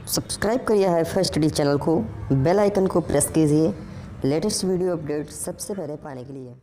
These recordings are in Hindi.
सब्सक्राइब करिए हाईफाई स्टडी चैनल को, बेल आइकन को प्रेस कीजिए लेटेस्ट वीडियो अपडेट सबसे पहले पाने के लिए।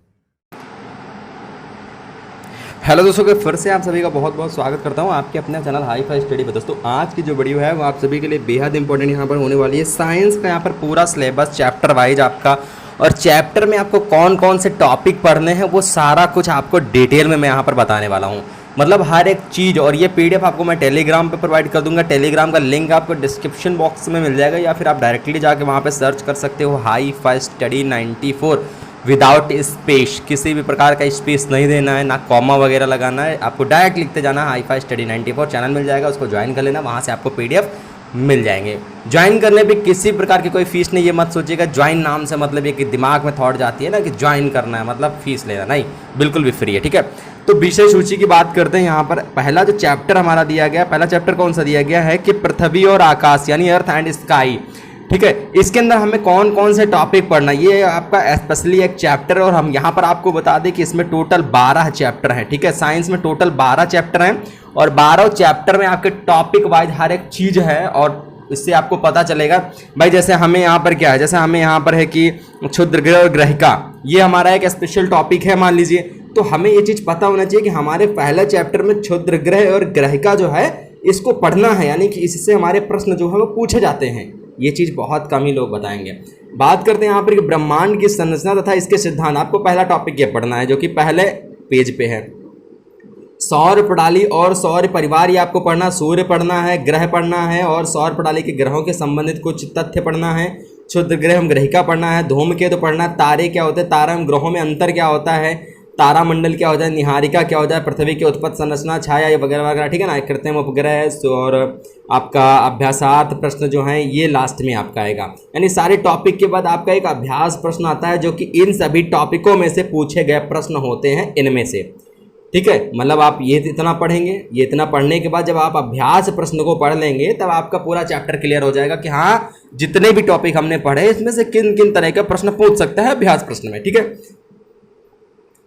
हेलो दोस्तों, फिर से आप सभी का बहुत बहुत स्वागत करता हूं आपके अपने चैनल हाईफाई स्टडी पे। दोस्तों आज की जो वीडियो है वो आप सभी के लिए बेहद इंपॉर्टेंट यहाँ पर होने वाली है। साइंस का यहाँ पर पूरा सिलेबस चैप्टर वाइज आपका, और चैप्टर में आपको कौन कौन से टॉपिक पढ़ने हैं वो सारा कुछ आपको डिटेल में मैं यहाँ पर बताने वाला हूँ। मतलब हर एक चीज़, और ये पीडीएफ आपको मैं टेलीग्राम पे प्रोवाइड कर दूंगा। टेलीग्राम का लिंक आपको डिस्क्रिप्शन बॉक्स में मिल जाएगा, या फिर आप डायरेक्टली जाके वहाँ पे सर्च कर सकते हो हाईफाई स्टडी 94 विदाउट स्पेस। किसी भी प्रकार का स्पेस नहीं देना है, ना कॉमा वगैरह लगाना है, आपको डायरेक्ट लिखते जाना है हाईफाई स्टडी 94 चैनल मिल जाएगा, उसको ज्वाइन कर लेना, वहाँ से आपको पीडीएफ मिल जाएंगे। ज्वाइन करने पे किसी प्रकार की कोई फीस नहीं, ये मत सोचिएगा ज्वाइन नाम से मतलब ये कि दिमाग में थॉट जाती है ना कि ज्वाइन करना है मतलब फीस लेना, नहीं, बिल्कुल भी फ्री है। ठीक है, तो विषय सूची की बात करते हैं। यहाँ पर पहला जो चैप्टर हमारा दिया गया, पहला चैप्टर कौन सा दिया गया है कि पृथ्वी और आकाश, यानी अर्थ एंड स्काई। ठीक है, इसके अंदर हमें कौन कौन से टॉपिक पढ़ना, ये आपका स्पेशली एक चैप्टर है। और हम यहाँ पर आपको बता दें कि इसमें टोटल 12 चैप्टर हैं। ठीक है, साइंस में टोटल 12 चैप्टर हैं, और 12 चैप्टर में आपके टॉपिक वाइज हर एक चीज़ है, और इससे आपको पता चलेगा भाई। जैसे हमें यहाँ पर क्या है, जैसे हमें यहाँ पर है कि क्षुद्र ग्रह और ग्रहिका, ये हमारा एक स्पेशल टॉपिक है मान लीजिए। तो हमें ये चीज़ पता होना चाहिए कि हमारे पहले चैप्टर में क्षुद्र ग्रह और ग्रहिका जो है इसको पढ़ना है, यानी कि इससे हमारे प्रश्न जो है वो पूछे जाते हैं। ये चीज़ बहुत कम ही लोग बताएंगे। बात करते हैं यहाँ पर कि ब्रह्मांड की संरचना तथा इसके सिद्धांत, आपको पहला टॉपिक ये पढ़ना है जो कि पहले पेज पे है। सौर प्रणाली और सौर परिवार ये आपको पढ़ना, सूर्य पढ़ना है, ग्रह पढ़ना है, और सौर प्रणाली के ग्रहों के संबंधित कुछ तथ्य पढ़ना है। क्षुद्र ग्रह एवं ग्रहिका पढ़ना है, धूमकेतु पढ़ना है, तारे क्या होते हैं, तारा एवं ग्रहों में अंतर क्या होता है, तारामंडल क्या होता है, निहारिका क्या होता है, पृथ्वी की उत्पत्ति संरचना, छाया, ये वगैरह वगैरह। ठीक है ना, कृत्रिम उपग्रह और आपका अभ्यासार्थ प्रश्न जो है ये लास्ट में आपका आएगा। यानी सारे टॉपिक के बाद आपका एक अभ्यास प्रश्न आता है जो कि इन सभी टॉपिकों में से पूछे गए प्रश्न होते हैं इनमें से। ठीक है, मतलब आप ये इतना पढ़ेंगे, ये इतना पढ़ने के बाद जब आप अभ्यास प्रश्न को पढ़ लेंगे तब आपका पूरा चैप्टर क्लियर हो जाएगा कि हाँ जितने भी टॉपिक हमने पढ़े इसमें से किन किन तरह के प्रश्न पूछ सकता है अभ्यास प्रश्न में। ठीक है,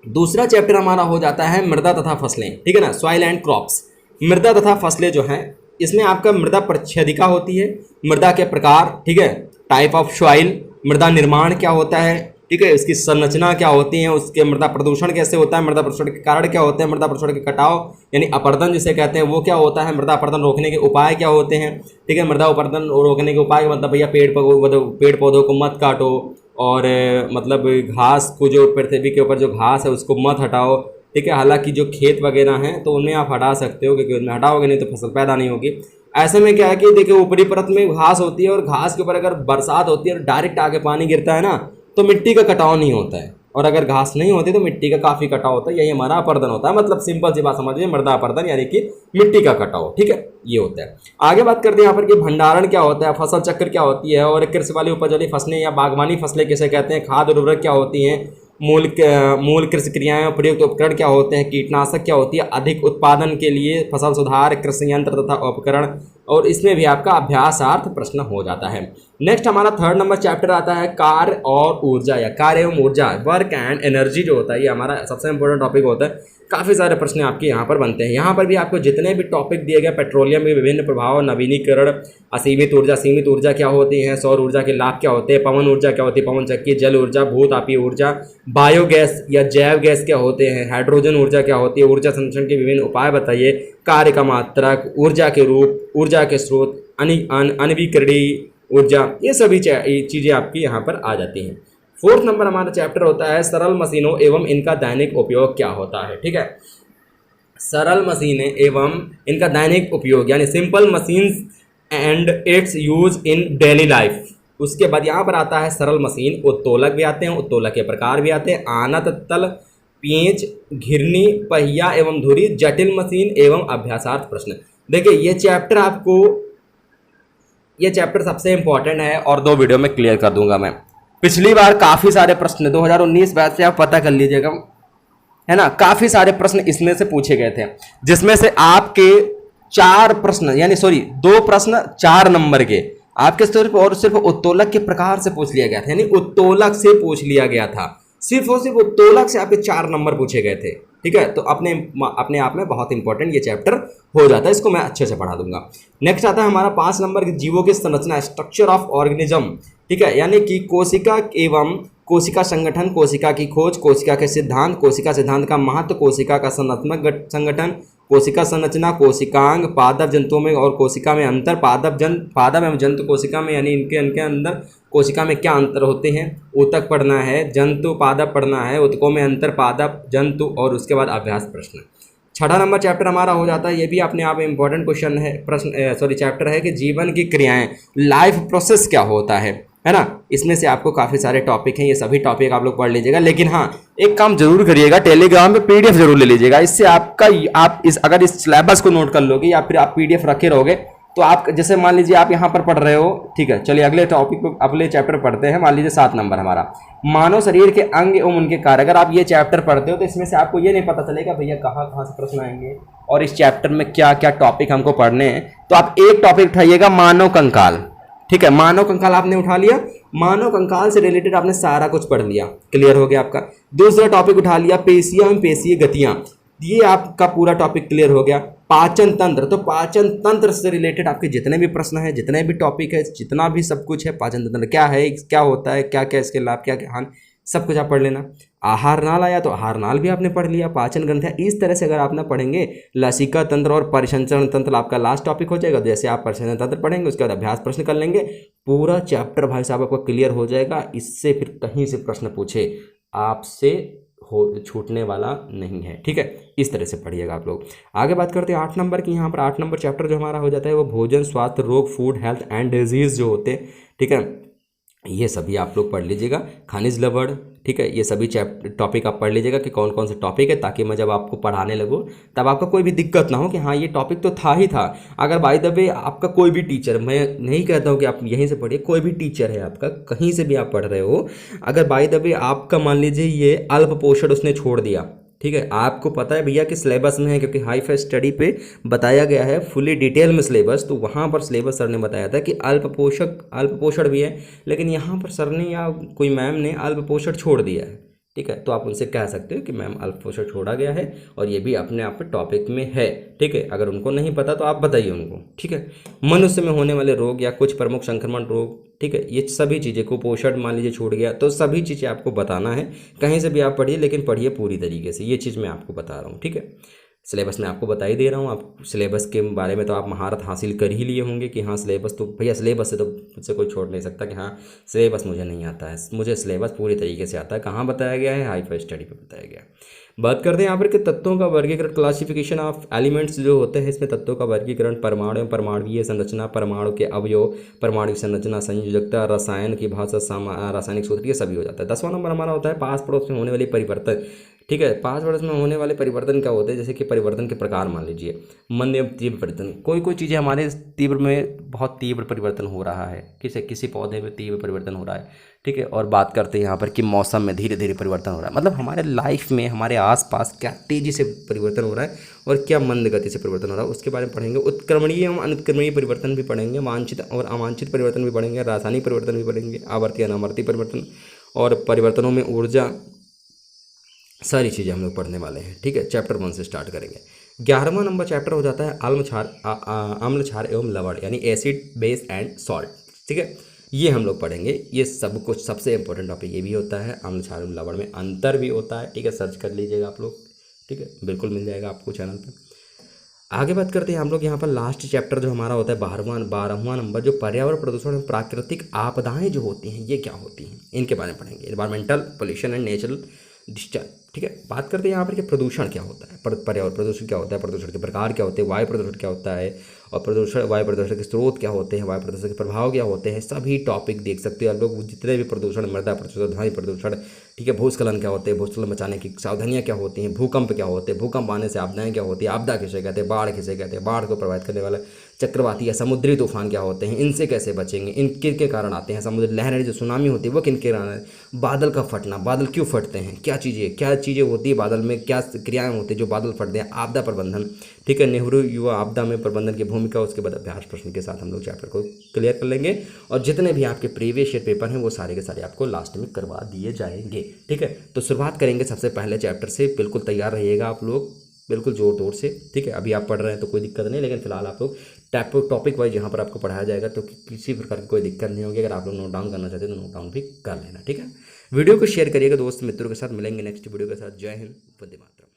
दूसरा चैप्टर हमारा हो जाता है मृदा तथा फसलें। ठीक है ना, सॉइल एंड क्रॉप्स। मृदा तथा फसलें जो हैं इसमें आपका मृदा परिच्छेदिका होती है, मृदा के प्रकार, ठीक है, टाइप ऑफ सॉइल, मृदा निर्माण क्या होता है, ठीक है, इसकी संरचना क्या होती है, उसके मृदा प्रदूषण कैसे होता है, मृदा प्रदूषण के कारण क्या होते हैं, मृदा प्रदूषण के कटाव यानी अपरदन जिसे कहते हैं वो क्या होता है, मृदा अपरदन रोकने के उपाय क्या होते हैं। ठीक है, मृदा अपरदन रोकने के उपाय मतलब भैया पेड़ पौधों को मत काटो, और मतलब घास को, जो पृथ्वी के ऊपर जो घास है उसको मत हटाओ। ठीक है, हालांकि जो खेत वगैरह हैं तो उनमें आप हटा सकते हो, क्योंकि उनमें हटाओगे नहीं तो फसल पैदा नहीं होगी। ऐसे में क्या है कि देखिए ऊपरी परत में घास होती है, और घास के ऊपर अगर बरसात होती है और डायरेक्ट आके पानी गिरता है ना तो मिट्टी का कटाव नहीं होता है, और अगर घास नहीं होती तो मिट्टी का काफ़ी कटाव होता है। यही हमारा अपरदन होता है, मतलब सिंपल सी बात समझिए, मृदा अपरदन यानी कि मिट्टी का कटाव। ठीक है, ये होता है। आगे बात करते हैं यहाँ पर कि भंडारण क्या होता है, फसल चक्र क्या होती है, और कृषि वाली उपज वाली फसलें या बागवानी फसलें किसे कहते हैं, खाद उर्वरक क्या होती हैं, मूल कृषि क्रियाएं, प्रयुक्त उपकरण क्या होते हैं, कीटनाशक क्या होती है, अधिक उत्पादन के लिए फसल सुधार, कृषि यंत्र तथा उपकरण, और इसमें भी आपका अभ्यासार्थ प्रश्न हो जाता है। नेक्स्ट हमारा 3rd नंबर चैप्टर आता है कार्य और ऊर्जा, या कार्य एवं ऊर्जा, वर्क एंड एनर्जी जो होता है, ये हमारा सबसे इंपॉर्टेंट टॉपिक होता है। काफ़ी सारे प्रश्न आपके यहाँ पर बनते हैं। यहाँ पर भी आपको जितने भी टॉपिक दिए गए, पेट्रोलियम के विभिन्न प्रभाव, नवीनीकरण, असीमित ऊर्जा, सीमित ऊर्जा क्या होती है, सौर ऊर्जा के लाभ क्या होते हैं, पवन ऊर्जा क्या होती है, पवन चक्की, जल ऊर्जा, भूतापीय ऊर्जा, बायोगैस या जैव गैस क्या होते हैं, हाइड्रोजन ऊर्जा क्या होती है, ऊर्जा संरक्षण के विभिन्न उपाय बताइए, कार्य का मात्रक, ऊर्जा के रूप, ऊर्जा के स्रोत, अनवीकरणीय ऊर्जा, ये सभी चीज़ें आपकी यहाँ पर आ जाती हैं। 4th नंबर हमारा चैप्टर होता है सरल मशीनों एवं इनका दैनिक उपयोग क्या होता है। ठीक है, सरल मशीनें एवं इनका दैनिक उपयोग यानी simple machines and it's use in daily life. उसके बाद यहाँ पर आता है सरल मशीन, उत्तोलक भी आते हैं, उत्तोलक के प्रकार भी आते हैं, आनत, तल, पेंच, घिरनी, पहिया एवं धुरी, जटिल मशीन एवं अभ्यासार्थ प्रश्न। देखिए ये चैप्टर सबसे इंपॉर्टेंट है, और 2 वीडियो में क्लियर कर दूंगा मैं। पिछली बार काफ़ी सारे प्रश्न 2019 बैच से आप पता कर लीजिएगा, है ना, काफ़ी सारे प्रश्न इसमें से पूछे गए थे, जिसमें से आपके 4 प्रश्न, यानी सॉरी 2 प्रश्न 4 नंबर के आपके सिर्फ उत्तोलक के प्रकार से पूछ लिया गया था, यानी उत्तोलक से पूछ लिया गया था, सिर्फ और सिर्फ उत्तोलक से आपके 4 नंबर पूछे गए थे। ठीक है, तो अपने अपने आप में बहुत इंपॉर्टेंट ये चैप्टर हो जाता है, इसको मैं अच्छे से पढ़ा दूंगा। नेक्स्ट आता है हमारा 5 नंबर की जीवों की संरचना, स्ट्रक्चर ऑफ ऑर्गेनिज्म। ठीक है, यानी कि कोशिका एवं कोशिका संगठन, कोशिका की खोज, कोशिका के सिद्धांत, कोशिका सिद्धांत का महत्व, कोशिका का संरचनात्मक संगठन, कोशिका संरचना, कोशिकांग, पादप जंतुओं में और कोशिका में अंतर, पादप एवं जंतु कोशिका में यानी इनके अंदर कोशिका में क्या अंतर होते हैं, ऊतक पढ़ना है, जंतु पादप पढ़ना है, ऊतकों में अंतर, पादप जंतु, और उसके बाद अभ्यास प्रश्न। 6 नंबर चैप्टर हमारा हो जाता है, ये भी अपने आप में इंपॉर्टेंट क्वेश्चन है, चैप्टर है कि जीवन की क्रियाएं, लाइफ प्रोसेस क्या होता है ना। इसमें से आपको काफ़ी सारे टॉपिक हैं, ये सभी टॉपिक आप लोग पढ़ लीजिएगा, लेकिन हाँ एक काम जरूर करिएगा, टेलीग्राम पे पीडीएफ जरूर ले लीजिएगा। इससे आपका आप अगर इस सिलेबस को नोट कर लोगे या फिर आप पीडीएफ रखे रहोगे तो आप जैसे मान लीजिए आप यहाँ पर पढ़ रहे हो, ठीक है, चलिए अगले टॉपिक पे अगले चैप्टर पढ़ते हैं। मान लीजिए 7 नंबर हमारा मानव शरीर के अंग एवं उनके कार्य। अगर आप ये चैप्टर पढ़ते हो तो इसमें से आपको ये नहीं पता चलेगा भैया कहाँ कहाँ से प्रश्न आएंगे और इस चैप्टर में क्या क्या टॉपिक हमको पढ़ने हैं। तो आप एक टॉपिक उठाइएगा, मानव कंकाल। ठीक है, मानव कंकाल आपने उठा लिया, मानव कंकाल से रिलेटेड आपने सारा कुछ पढ़ लिया, क्लियर हो गया आपका। दूसरा टॉपिक उठा लिया, पेशियां एवं पेशीय गतियां, ये आपका पूरा टॉपिक क्लियर हो गया। पाचन तंत्र, तो पाचन तंत्र से रिलेटेड आपके जितने भी प्रश्न हैं, जितने भी टॉपिक है, जितना भी सब कुछ है, पाचन तंत्र क्या है, क्या होता है, क्या क्या इसके लाभ, क्या क्या हानि, सब कुछ आप पढ़ लेना। आहार नाल आया तो आहार नाल भी आपने पढ़ लिया, पाचन ग्रंथियां, इस तरह से अगर आप ना पढ़ेंगे, लसिका तंत्र और परिसंचरण तंत्र आपका लास्ट टॉपिक हो जाएगा। जैसे आप परिसंचरण तंत्र पढ़ेंगे उसके बाद अभ्यास प्रश्न कर लेंगे, पूरा चैप्टर भाई साहब आपका क्लियर हो जाएगा। इससे फिर कहीं से प्रश्न पूछे आपसे हो छूटने वाला नहीं है। ठीक है, इस तरह से पढ़िएगा आप लोग। आगे बात करते हैं 8 नंबर की। यहाँ पर 8 नंबर चैप्टर जो हमारा हो जाता है वो भोजन, स्वास्थ्य, रोग, फूड, हेल्थ एंड डिजीज जो होते हैं, ठीक है, ये सभी आप लोग पढ़ लीजिएगा। खनिज लवण, ठीक है, ये सभी चैप्टर टॉपिक आप पढ़ लीजिएगा कि कौन कौन से टॉपिक है, ताकि मैं जब आपको पढ़ाने लगूँ तब आपका कोई भी दिक्कत ना हो कि हाँ ये टॉपिक तो था ही था। अगर बाय द वे आपका कोई भी टीचर, मैं नहीं कहता हूँ कि आप यहीं से पढ़िए, कोई भी टीचर है आपका, कहीं से भी आप पढ़ रहे हो, अगर बाय द वे आपका मान लीजिए ये अल्प पोषण उसने छोड़ दिया, ठीक है, आपको पता है भैया कि सिलेबस में है, क्योंकि हाई फाई स्टडी पे बताया गया है फुली डिटेल में सिलेबस, तो वहाँ पर सिलेबस सर ने बताया था कि अल्प पोषण भी है, लेकिन यहाँ पर सर ने या कोई मैम ने अल्प पोषण छोड़ दिया है। ठीक है, तो आप उनसे कह सकते हो कि मैम अल्प पोषण छोड़ा गया है और ये भी अपने आप में टॉपिक में है। ठीक है, अगर उनको नहीं पता तो आप बताइए उनको। ठीक है, मनुष्य में होने वाले रोग या कुछ प्रमुख संक्रमण रोग, ठीक है, ये सभी चीज़ें, कुपोषण मान लीजिए छूट गया, तो सभी चीज़ें आपको बताना है। कहीं से भी आप पढ़िए, लेकिन पढ़िए पूरी तरीके से, ये चीज़ मैं आपको बता रहा हूँ। ठीक है, सिलेबस में आपको बता ही दे रहा हूँ। आप सिलेबस के बारे में तो आप महारत हासिल कर ही लिए होंगे कि हाँ सिलेबस तो भैया, सिलेबस से तो मुझसे कोई छोड़ नहीं सकता कि हाँ सिलेबस मुझे नहीं आता है, मुझे सिलेबस पूरी तरीके से आता है। कहाँ बताया गया है? हाई फाई स्टडी पे बताया गया है। बात करते हैं यहाँ पर कि तत्वों का वर्गीकरण, क्लासिफिकेशन ऑफ एलिमेंट्स जो होते हैं, इसमें तत्वों का वर्गीकरण, परमाणु, परमाणुवीय संरचना, परमाणु के अवयव, परमाणु की संरचना, संयोजकता, रसायन की भाषा, रासायनिक सूत्र, ये सभी हो जाता है। 10वां नंबर हमारा होता है पास पड़ोस में होने वाली परिवर्तन। ठीक है, 5 वर्ष में होने वाले परिवर्तन क्या होते हैं? जैसे कि परिवर्तन के प्रकार मान लीजिए, मंद तीव्र परिवर्तन, कोई चीज़ें हमारे तीव्र में बहुत तीव्र परिवर्तन हो रहा है, किसी पौधे में तीव्र परिवर्तन हो रहा है। ठीक है, और बात करते हैं यहाँ पर कि मौसम में धीरे धीरे परिवर्तन हो रहा है, मतलब हमारे लाइफ में, हमारे आसपास क्या तेज़ी से परिवर्तन हो रहा है और क्या मंद गति से परिवर्तन हो रहा है, उसके बारे में पढ़ेंगे। उत्क्रमणीय एवं अनुत्क्रमणीय परिवर्तन भी पढ़ेंगे, वांछित और अवांछित परिवर्तन भी पढ़ेंगे, रासायनिक परिवर्तन भी पढ़ेंगे, आवर्ती अनावर्ती परिवर्तन और परिवर्तनों में ऊर्जा, सारी चीज़ें हम लोग पढ़ने वाले हैं। ठीक है, चैप्टर 1 से स्टार्ट करेंगे। 11वां नंबर चैप्टर हो जाता है अम्ल क्षार एवं लवण, यानी एसिड, बेस एंड सॉल्ट। ठीक है, ये हम लोग पढ़ेंगे। ये सब कुछ सबसे इंपॉर्टेंट टॉपिक ये भी होता है। अम्ल क्षार एवं लवण में अंतर भी होता है। ठीक है, सर्च कर लीजिएगा आप लोग। ठीक है, बिल्कुल मिल जाएगा आपको चैनल पर। आगे बात करते हैं हम लोग यहाँ पर लास्ट चैप्टर जो हमारा होता है 12वां नंबर, जो पर्यावरण प्रदूषण और प्राकृतिक आपदाएं जो होती हैं, ये क्या होती हैं, इनके बारे में पढ़ेंगे। Environmental pollution and natural discharge. ठीक है, बात करते हैं यहाँ पर कि प्रदूषण क्या होता है, पर्यावरण प्रदूषण क्या होता है, प्रदूषण के प्रकार क्या होते हैं, वायु प्रदूषण क्या होता है और वायु प्रदूषण के स्रोत क्या होते हैं, वायु प्रदूषण के प्रभाव क्या होते हैं, सभी टॉपिक देख सकते हो आप लोग। जितने भी प्रदूषण, मृदा प्रदूषण, ध्वनि प्रदूषण, ठीक है, भूस्खलन क्या होते हैं, भूस्खलन बचाने की सावधानियाँ क्या होती हैं, भूकंप क्या होते हैं, भूकंप आने से आपदाएँ क्या होती है, आपदा किसे कहते हैं, बाढ़ किसे कहते हैं, बाढ़ को प्रभावित करने वाला चक्रवाती या समुद्री तूफान क्या होते हैं, इनसे कैसे बचेंगे, इन किन के कारण आते हैं, समुद्र लहरें जो सुनामी होती है वो किन के कारण, बादल का फटना, बादल क्यों फटते हैं, क्या चीज़ें होती है बादल में, क्या क्रियाएं होती है जो बादल फटते हैं, आपदा प्रबंधन। ठीक है, नेहरू युवा आपदा में प्रबंधन की भूमिका, उसके बाद अभ्यास प्रश्न के साथ हम लोग चैप्टर को क्लियर कर लेंगे और जितने भी आपके प्रीवियस ईयर पेपर हैं वो सारे के सारे आपको लास्ट में करवा दिए जाएंगे। ठीक है। तो शुरुआत करेंगे सबसे पहले चैप्टर से, बिल्कुल तैयार रहिएगा आप लोग, बिल्कुल जोर तोर से, ठीक है। अभी आप पढ़ रहे हैं तो कोई दिक्कत नहीं, लेकिन फिलहाल आप लोग टॉपिक वाइज यहाँ पर आपको पढ़ाया जाएगा, तो किसी प्रकार की कोई दिक्कत नहीं होगी। अगर आप लोग नोट डाउन करना चाहते हैं तो नोट डाउन भी कर लेना, ठीक है। वीडियो को शेयर करिएगा दोस्त मित्रों के साथ। मिलेंगे नेक्स्ट वीडियो के साथ। जय हिंद, वंदे मातरम।